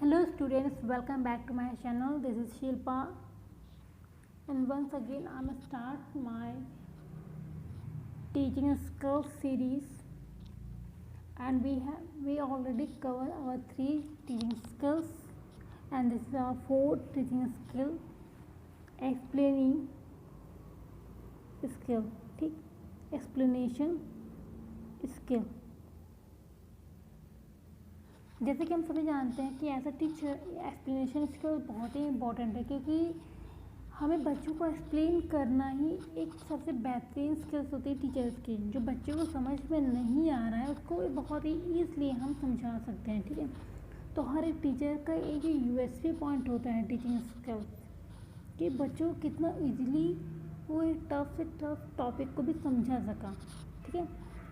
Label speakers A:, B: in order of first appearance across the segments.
A: Hello students, welcome back to my channel. This is Shilpa, and once again I'm start my teaching skills series, and we already covered our 3 teaching skills, and this is our 4th teaching skill, explaining skill. ठीक, explanation skill. जैसे कि हम सभी जानते हैं कि as a teacher explanation skill बहुत ही इम्पोर्टेंट है, क्योंकि हमें बच्चों को एक्सप्लेन करना ही एक सबसे बेहतरीन स्किल्स होती है टीचर्स की। जो बच्चों को समझ में नहीं आ रहा है उसको बहुत ही ईज़िली हम समझा सकते हैं। ठीक है, तो हर एक टीचर का एक यूएसपी पॉइंट होता है टीचिंग स्किल्स कि बच्चों को कितना ईजिली वो एक टफ से टफ टॉपिक को भी समझा सका। ठीक है,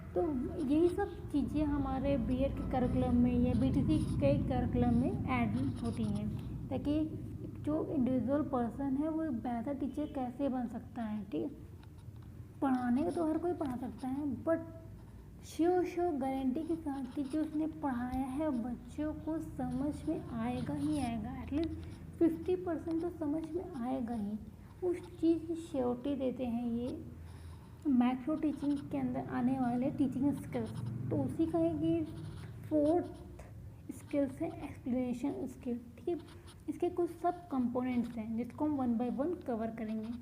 A: तो यही सब चीज़ें हमारे बीएड के करिकुलम में या बीटीसी के करिकुलम में ऐड होती हैं, ताकि जो इंडिविजुअल पर्सन है वो एक बेहतर टीचर कैसे बन सकता है। ठीक है, पढ़ाने का तो हर कोई पढ़ा सकता है, बट श्योर गारंटी के साथ कि जो उसने पढ़ाया है बच्चों को समझ में आएगा ही आएगा। एटलीस्ट 50% तो समझ में आएगा ही। उस चीज़ की श्योरिटी देते हैं ये मैक्रो टीचिंग के अंदर आने वाले टीचिंग स्किल्स। तो उसी का एक ये 4th स्किल्स है, एक्सप्लेनेशन स्किल। ठीक है, इसके कुछ सब कंपोनेंट्स हैं जिसको हम 1 बाय 1 कवर करेंगे।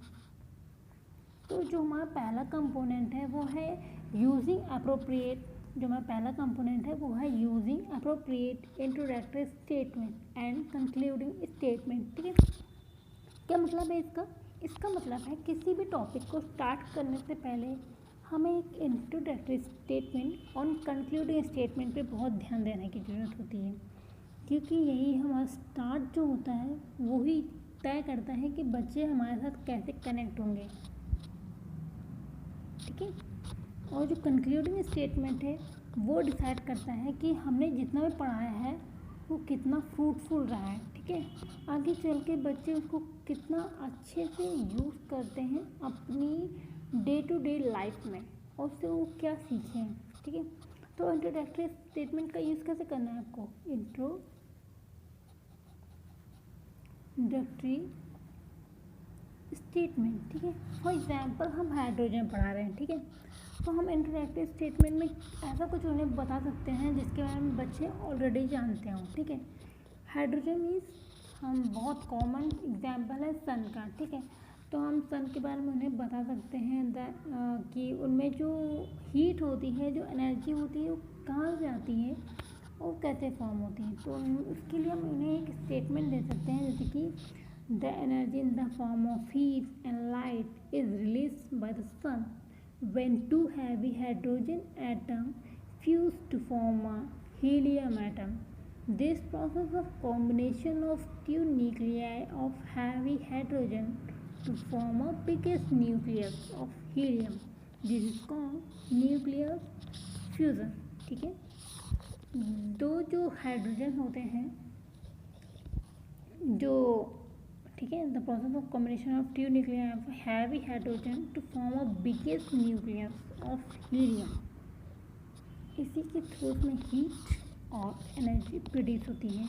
A: तो जो हमारा पहला कंपोनेंट है वो है यूजिंग अप्रोप्रिएट। जो हमारा पहला कंपोनेंट है वो है using appropriate introductory statement and concluding statement. ठीक है, क्या मतलब है इसका? इसका मतलब है किसी भी टॉपिक को स्टार्ट करने से पहले हमें एक इंट्रोडक्टरी स्टेटमेंट और कंक्लूडिंग स्टेटमेंट पे बहुत ध्यान देने की ज़रूरत होती है, क्योंकि यही हमारा स्टार्ट जो होता है वो ही तय करता है कि बच्चे हमारे साथ कैसे कनेक्ट होंगे। ठीक है, और जो कंक्लूडिंग स्टेटमेंट है वो डिसाइड करता है कि हमने जितना भी पढ़ाया है वो कितना फ्रूटफुल रहा है। ठीक है, आगे चल के बच्चे उसको कितना अच्छे से यूज़ करते हैं अपनी डे टू डे लाइफ में, और उससे वो क्या सीखे हैं। ठीक है, तो इंट्रोडक्टरी स्टेटमेंट का यूज़ कैसे करना है आपको? Introductory statement. ठीक है, फॉर एग्जाम्पल हम हाइड्रोजन पढ़ा रहे हैं। ठीक है, तो हम इंट्रोडक्टरी स्टेटमेंट में ऐसा कुछ उन्हें बता सकते हैं जिसके बारे में बच्चे ऑलरेडी जानते हों। ठीक है, हाइड्रोजन मीन्स हम बहुत कॉमन एग्जाम्पल है सन का। ठीक है, तो हम सन के बारे में उन्हें बता सकते हैं कि उनमें जो हीट होती है, जो एनर्जी होती है वो कहाँ से आती है और कैसे फॉर्म होती है। तो उसके लिए हम उन्हें एक स्टेटमेंट दे सकते हैं, जैसे कि the energy in the form of heat and light is release by the sun when two heavy hydrogen atoms fuse to form a helium atom. This process of combination of two nuclei of heavy hydrogen to form a biggest nucleus of helium. This is called nuclear fusion. ठीक है, दो जो hydrogen होते हैं जो ठीक है, the process of combination of two nuclear of heavy hydrogen to form a biggest nucleus of helium. इसी के थ्रू में हीट और एनर्जी प्रोड्यूस होती है।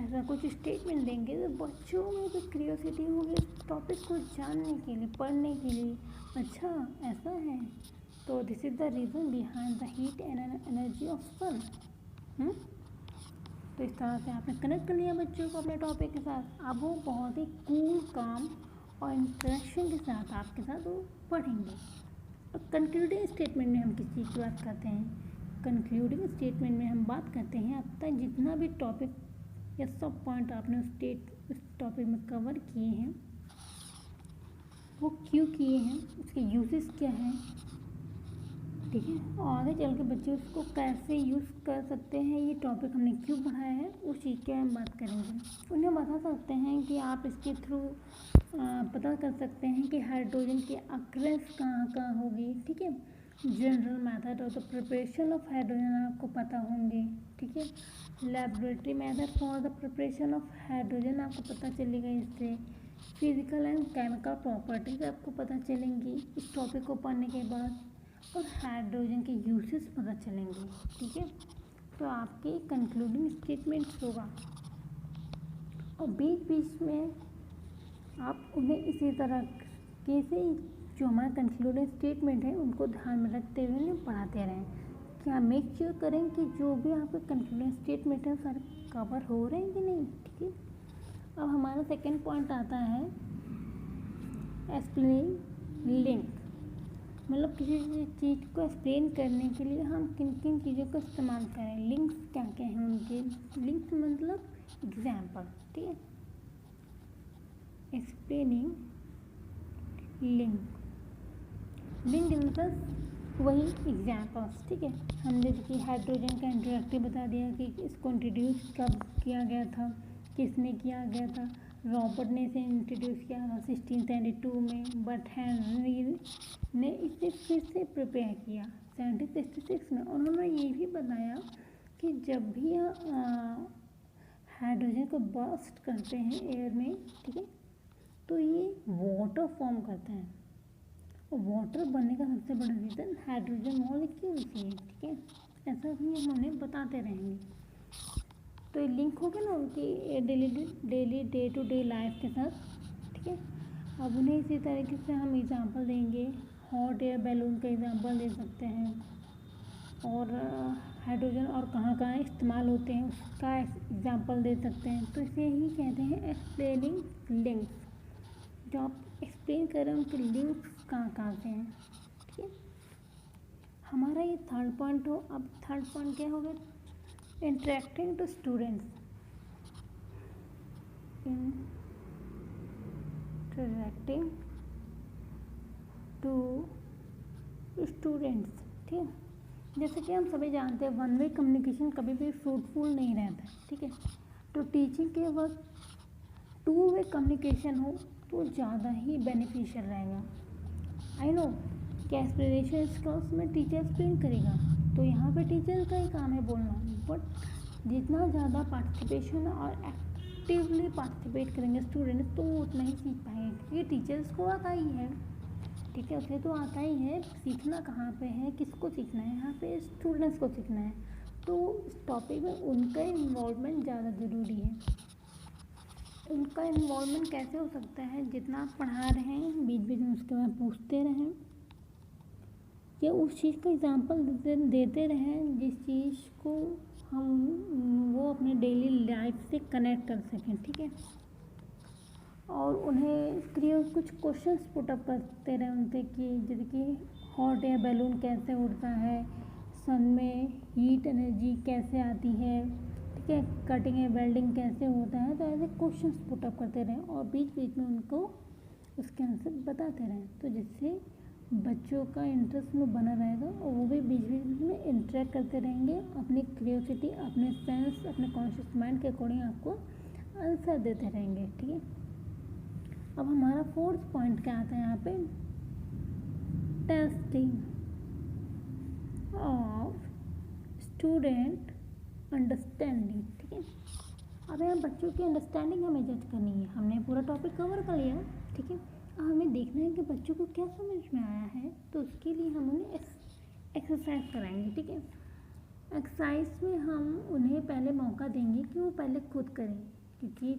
A: ऐसा कुछ स्टेटमेंट देंगे तो बच्चों में जो क्यूरियोसिटी होगी इस टॉपिक को जानने के लिए, पढ़ने के लिए, अच्छा ऐसा है तो this is the reason behind the heat and energy of sun. तो इस तरह से आपने कनेक्ट कर लिया बच्चों को अपने टॉपिक के साथ। अब वो बहुत ही कूल, काम और इंटरेक्शन के साथ आपके साथ वो पढ़ेंगे। और कंक्लूडिंग स्टेटमेंट में हम किस चीज़ की बात करते हैं? कंक्लूडिंग स्टेटमेंट में हम बात करते हैं अब तक जितना भी टॉपिक या सब पॉइंट आपने उस टॉपिक में कवर किए हैं वो क्यों किए हैं, उसके यूजेस क्या हैं। ठीक है, और आगे चल के बच्चे उसको कैसे यूज़ कर सकते हैं, ये टॉपिक हमने क्यों पढ़ाया है उस चीज़ के हम बात करेंगे। उन्हें बता सकते हैं कि आप इसके थ्रू पता कर सकते हैं कि हाइड्रोजन की अक्रेंस कहाँ कहाँ होगी। ठीक है, general method of the preparation of hydrogen आपको पता होंगे। ठीक है, laboratory method for the preparation of hydrogen आपको पता चलेगा। इससे फिजिकल एंड केमिकल प्रॉपर्टीज आपको पता चलेंगी इस टॉपिक को पढ़ने के बाद, और हाइड्रोजन के यूसेस पता चलेंगे। ठीक है, तो आपके कंक्लूडिंग स्टेटमेंट्स होगा, और बीच बीच में आप उन्हें इसी तरह के से जो हमारा कंक्लूडिंग स्टेटमेंट है उनको ध्यान में रखते हुए उन्हें पढ़ाते रहें। क्या मेक श्योर करें कि जो भी आपके कंक्लूडिंग स्टेटमेंट है सारे कवर हो रहे हैं कि नहीं। ठीक है, अब हमारा सेकेंड पॉइंट आता है एक्सप्लेन लिंक, मतलब किसी चीज़ को एक्सप्लेन करने के लिए हम किन किन चीज़ों का इस्तेमाल करें। लिंक्स क्या क्या हैं उनके, लिंक्स मतलब एग्जाम्पल। ठीक है, explaining link, link in the वही एग्जाम्पल्स। ठीक है, हमने जैसे हाइड्रोजन का इंट्रोडक्टिव बता दिया कि इसको इंट्रोड्यूस कब किया गया था, किसने किया गया था। रॉबर्ट ने इसे इंट्रोड्यूस किया था 1672 में, बट हेनरी ने इसे फिर से प्रिपेयर किया 1766 में। उन्होंने ये भी बताया कि जब भी हाइड्रोजन को बर्स्ट करते हैं एयर में, ठीक है, तो ये वाटर फॉर्म करता है, और वाटर बनने का सबसे बड़ा रीज़न हाइड्रोजन मॉलिक्यूल्स ही है। ठीक है, ऐसा भी हम उन्हें बताते रहेंगे। तो ये लिंक हो गया ना उनकी daily day to day life के साथ। ठीक है, अब उन्हें इसी तरीके से हम एग्जांपल देंगे, हॉट एयर बैलून का एग्जांपल दे सकते हैं, और हाइड्रोजन और कहाँ कहाँ इस्तेमाल होते हैं उसका एग्जांपल दे सकते हैं। तो इसे ही कहते हैं एक्सप्लेनिंग लिंक्स, जो आप एक्सप्लेन कर रहे हैं उनके लिंक्स कहाँ कहाँ से हैं। ठीक है, हमारा ये थर्ड पॉइंट हो। अब थर्ड पॉइंट क्या हो गया, interacting to students, interacting to students. ठीक है, जैसे कि हम सभी जानते हैं वन वे कम्युनिकेशन कभी भी फ्रूटफुल नहीं रहता है। ठीक है, तो टीचिंग के वक्त टू वे कम्युनिकेशन हो तो ज़्यादा ही बेनिफिशियल रहेगा। आई नो कि एक्सप्लेनेशन स्किल्स में टीचर एक्सप्लेन करेगा, तो यहाँ पे टीचर का ही काम है बोलना, बट जितना ज़्यादा पार्टिसिपेशन और एक्टिवली पार्टिसिपेट करेंगे स्टूडेंट्स तो उतना ही सीख पाएंगे, क्योंकि टीचर्स को आता ही है। ठीक है, उसे तो आता ही है, सीखना कहाँ पे है, किसको सीखना है, यहाँ पे स्टूडेंट्स को सीखना है। तो इस टॉपिक में उनका इन्वॉल्वमेंट ज़्यादा ज़रूरी है। उनका इन्वॉल्वमेंट कैसे हो सकता है, जितना आप पढ़ा रहे हैं बीच बीच में उसके बाद पूछते रहें, या उस चीज़ का एग्जांपल देते रहें जिस चीज़ को हम वो अपने डेली लाइफ से कनेक्ट कर सकें। ठीक है, और उन्हें कुछ क्वेश्चंस पुटअप करते रहे उनसे कि जैसे कि हॉट एयर बैलून कैसे उड़ता है, सन में हीट एनर्जी कैसे आती है, ठीक है, कटिंग एयर वेल्डिंग कैसे होता है। तो ऐसे क्वेश्चंस पुटअप करते रहें और बीच बीच में उनको उसके आंसर बताते रहें, तो जिससे बच्चों का इंटरेस्ट में बना रहेगा और वो भी बीच बीच में इंटरेक्ट करते रहेंगे, अपनी क्रियोसिटी, अपने सेंस, अपने कॉन्शियस माइंड के अकॉर्डिंग आपको आंसर देते रहेंगे। ठीक है, अब हमारा फोर्थ पॉइंट क्या आता है यहाँ पे, टेस्टिंग ऑफ स्टूडेंट अंडरस्टैंडिंग। ठीक है, अब यहाँ बच्चों की अंडरस्टैंडिंग हमें जज करनी है। हमने पूरा टॉपिक कवर कर लिया। ठीक है, अब हमें देखना है कि बच्चों को क्या समझ में आया है, तो उसके लिए हम उन्हें एक्सरसाइज कराएंगे। ठीक है, एक्सरसाइज में हम उन्हें पहले मौका देंगे कि वो पहले खुद करें, क्योंकि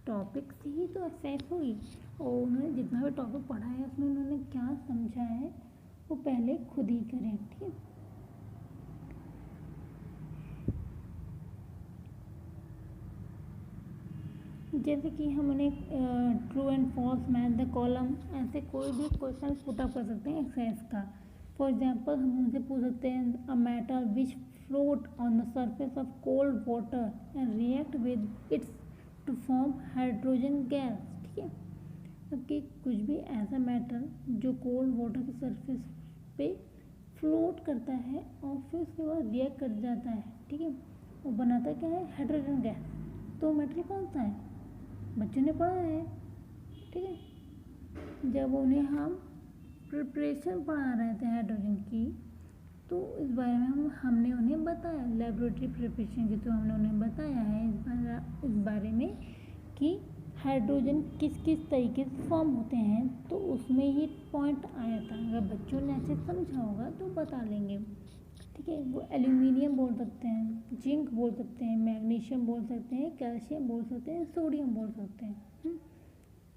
A: टॉपिक से ही तो एक्सरसाइज होगी, और उन्होंने जितना भी टॉपिक पढ़ा है उसमें उन्होंने क्या समझा है वो पहले खुद ही करें। ठीक है, जैसे कि हम उन्हें true and false, match the column, ऐसे कोई भी क्वेश्चन पुटअप कर सकते हैं एक्सरसाइज का। फॉर एग्जाम्पल हम उनसे पूछ सकते हैं a matter which float on the surface of cold water and react with its to form hydrogen gas. ठीक है, कि कुछ भी ऐसा मैटर जो कोल्ड वाटर के सरफेस पे फ्लोट करता है और फिर उसके बाद रिएक्ट कर जाता है। ठीक है, वो बनाता क्या है, हाइड्रोजन गैस। तो मैटर कौन सा है, बच्चों ने पढ़ा है। ठीक है, जब उन्हें हम प्रिपरेशन पढ़ा रहे थे हाइड्रोजन की, तो इस बारे में हमने उन्हें बताया, लेबोरेटरी प्रिपरेशन की तो हमने उन्हें बताया है इस बारे में कि हाइड्रोजन किस किस तरीके से फॉर्म होते हैं, तो उसमें ही पॉइंट आया था। अगर बच्चों ने अच्छे समझा होगा तो बता लेंगे। ठीक है। वो एल्यूमिनियम बोल सकते हैं, जिंक बोल सकते हैं, मैग्नीशियम बोल सकते हैं, कैल्शियम बोल सकते हैं, सोडियम बोल सकते हैं।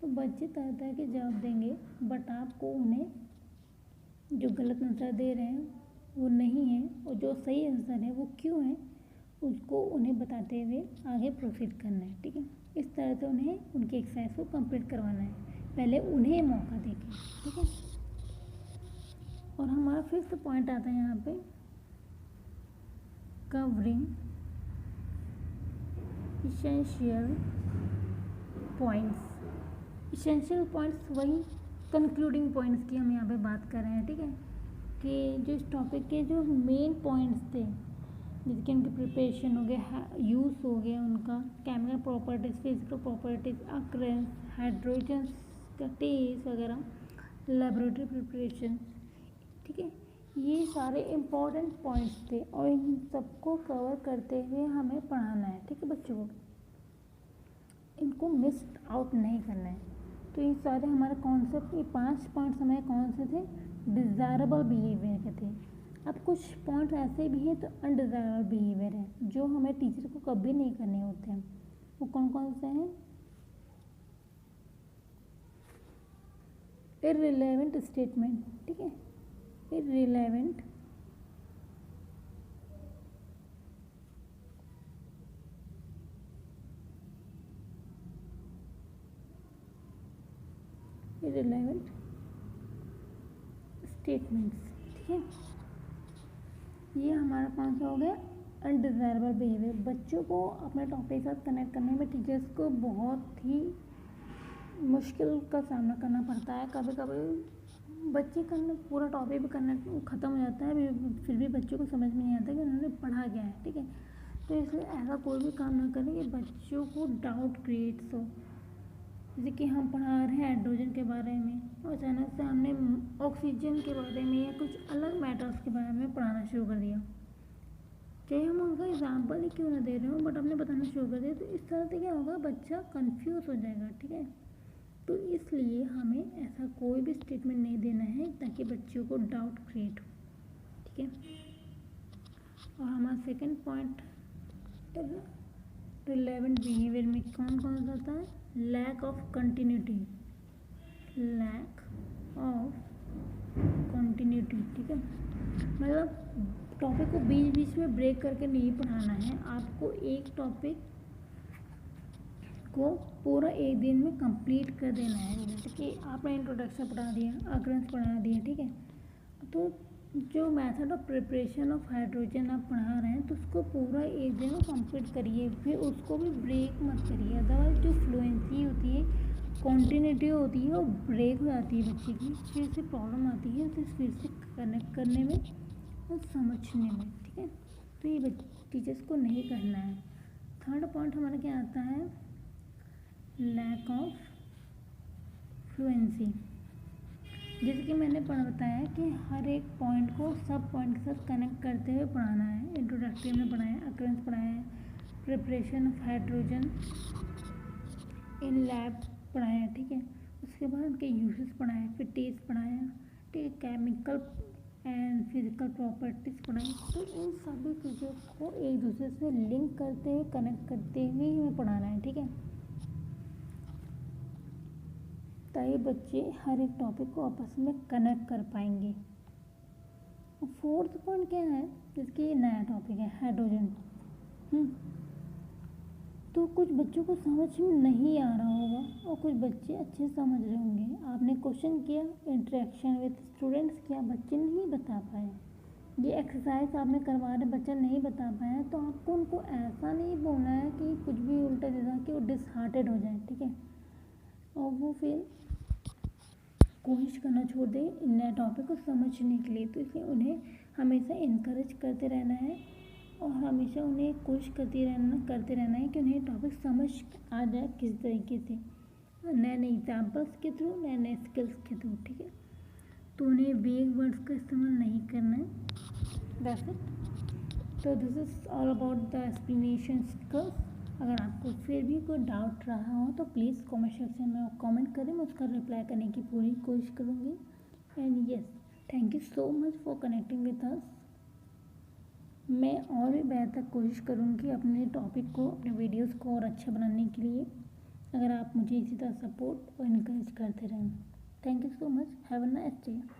A: तो बच्चे तरह तरह के जवाब देंगे, बट आपको उन्हें जो गलत आंसर दे रहे हैं वो नहीं है, और जो सही आंसर है वो क्यों है, उसको उन्हें बताते हुए आगे प्रोसीड करना है। ठीक है, इस तरह से उन्हें उनकी एक्सरसाइज को कंप्लीट करवाना है, पहले उन्हें मौका देके। ठीक है, और हमारा फिफ्थ पॉइंट आता है यहाँ पे, covering essential points. Essential points वही कंक्लूडिंग पॉइंट्स की हम यहाँ पे बात कर रहे हैं। ठीक है, कि जो इस टॉपिक के जो मेन पॉइंट्स थे, जिसके उनकी प्रिपरेशन हो गया, यूज़ हो गया उनका, chemical properties, physical properties, occurrence, hydrogen का टेस्ट वगैरह, लेबोरेटरी प्रिपरेशन। ठीक है, ये सारे इम्पॉर्टेंट पॉइंट्स थे और इन सबको कवर करते हुए हमें पढ़ाना है। ठीक है बच्चों को, इनको मिस आउट नहीं करना है। तो ये सारे हमारे कॉन्सेप्ट, ये 5 पॉइंट्स हमारे कौन से थे, डिज़ायरेबल बिहेवियर के थे। अब कुछ पॉइंट ऐसे भी हैं तो अनडिज़ायरेबल बिहेवियर है, जो हमें टीचर को कभी नहीं करने होते हैं। वो कौन कौन से हैं, इररिलेवेंट स्टेटमेंट। ठीक है, इररिलेवेंट स्टेटमेंट्स। ठीक है, ये हमारा कौन सा हो गया, अनडिज़ायरेबल बिहेवियर। बच्चों को अपने टॉपिक के साथ कनेक्ट करने में टीचर्स को बहुत ही मुश्किल का सामना करना पड़ता है। कभी कभी बच्चे करना पूरा टॉपिक भी करना ख़त्म हो जाता है, फिर भी बच्चों को समझ में नहीं आता कि उन्होंने पढ़ा क्या है। ठीक है, तो इसलिए ऐसा कोई भी काम ना करें कि बच्चों को डाउट क्रिएट्स हो। जैसे कि हम पढ़ा रहे हैं हाइड्रोजन के बारे में और अचानक से हमने ऑक्सीजन के बारे में या कुछ अलग मैटर्स के बारे में पढ़ाना शुरू कर दिया, चाहे हम उनका एग्जाम्पल ही क्यों ना दे रहे हो, बट हमने बताना शुरू कर दिया, तो इस तरह से क्या होगा, बच्चा कंफ्यूज हो जाएगा। ठीक है, तो इसलिए हमें ऐसा कोई भी स्टेटमेंट नहीं देना है ताकि बच्चों को डाउट क्रिएट हो। ठीक है, और हमारा सेकंड पॉइंट रिलेवेंट बिहेवियर में कौन कौन सा होता है, lack of continuity, lack of continuity. ठीक है, मतलब टॉपिक को बीच बीच में ब्रेक करके नहीं पढ़ाना है, आपको एक टॉपिक को पूरा एक दिन में कंप्लीट कर देना है। जैसे कि आपने इंट्रोडक्शन पढ़ा दिया, अक्रेंस पढ़ा दिया। ठीक है, तो जो method of preparation of hydrogen आप पढ़ा रहे हैं तो उसको पूरा एक दिन में कंप्लीट करिए, फिर उसको भी ब्रेक मत करिए, अदरवाइज जो फ्लुएंसी होती है, कॉन्टिन्यूटी होती है, वो ब्रेक हो जाती है बच्चे की, फिर से प्रॉब्लम आती है तो फिर से कनेक्ट करने में और समझने में। ठीक है, तो ये टीचर्स को नहीं करना है। थर्ड पॉइंट हमारा क्या आता है, लैक ऑफ फ्लुएंसी। जैसे कि मैंने बताया कि हर एक पॉइंट को सब पॉइंट के साथ कनेक्ट करते हुए पढ़ाना है। इंट्रोडक्टरी में पढ़ाया, अक्रेंस पढ़ाया, preparation of hydrogen in lab पढ़ाया। ठीक है, उसके बाद उनके यूजेस पढ़ाए, फिर टेस्ट पढ़ाया। ठीक है, केमिकल एंड फिजिकल प्रॉपर्टीज पढ़ाई। तो इन सभी चीज़ों को एक दूसरे से लिंक करते हुए, कनेक्ट करते हुए ही हमें पढ़ाना है। ठीक है, ताकि बच्चे हर एक टॉपिक को आपस में कनेक्ट कर पाएंगे। और फोर्थ पॉइंट क्या है, जिसकी ये नया टॉपिक है, हाइड्रोजन। तो कुछ बच्चों को समझ में नहीं आ रहा होगा और कुछ बच्चे अच्छे समझ रहे होंगे। आपने क्वेश्चन किया, इंटरेक्शन विद स्टूडेंट्स किया, बच्चे नहीं बता पाए, ये एक्सरसाइज आपने करवा रहे, बच्चा नहीं बता पाया, तो आपको उनको ऐसा नहीं बोलना है कि कुछ भी उल्टा सीधा कि वो डिसहार्टेड हो जाए। ठीक है, और वो फिर कोशिश करना छोड़ दें नए टॉपिक को समझने के लिए। तो इसलिए उन्हें हमेशा इनकरेज करते रहना है और हमेशा उन्हें कोशिश करते रहना है कि उन्हें टॉपिक समझ आ जाए किस तरीके से, नए नए एग्जाम्पल्स के थ्रू, नए नए स्किल्स के थ्रू। ठीक है, तो उन्हें वेग वर्ड्स का इस्तेमाल नहीं करना है। That's it. तो this is all about the explanation skills. अगर आपको फिर भी कोई डाउट रहा हो तो प्लीज़ कमेंट सेक्शन में कमेंट करें, मैं उसका रिप्लाई करने की पूरी कोशिश करूँगी। And yes, thank you so much for connecting with us. मैं और भी बेहतर कोशिश करूँगी अपने टॉपिक को, अपने वीडियोस को और अच्छा बनाने के लिए, अगर आप मुझे इसी तरह सपोर्ट और इनकरेज करते रहें। Thank you so much. Have a nice day.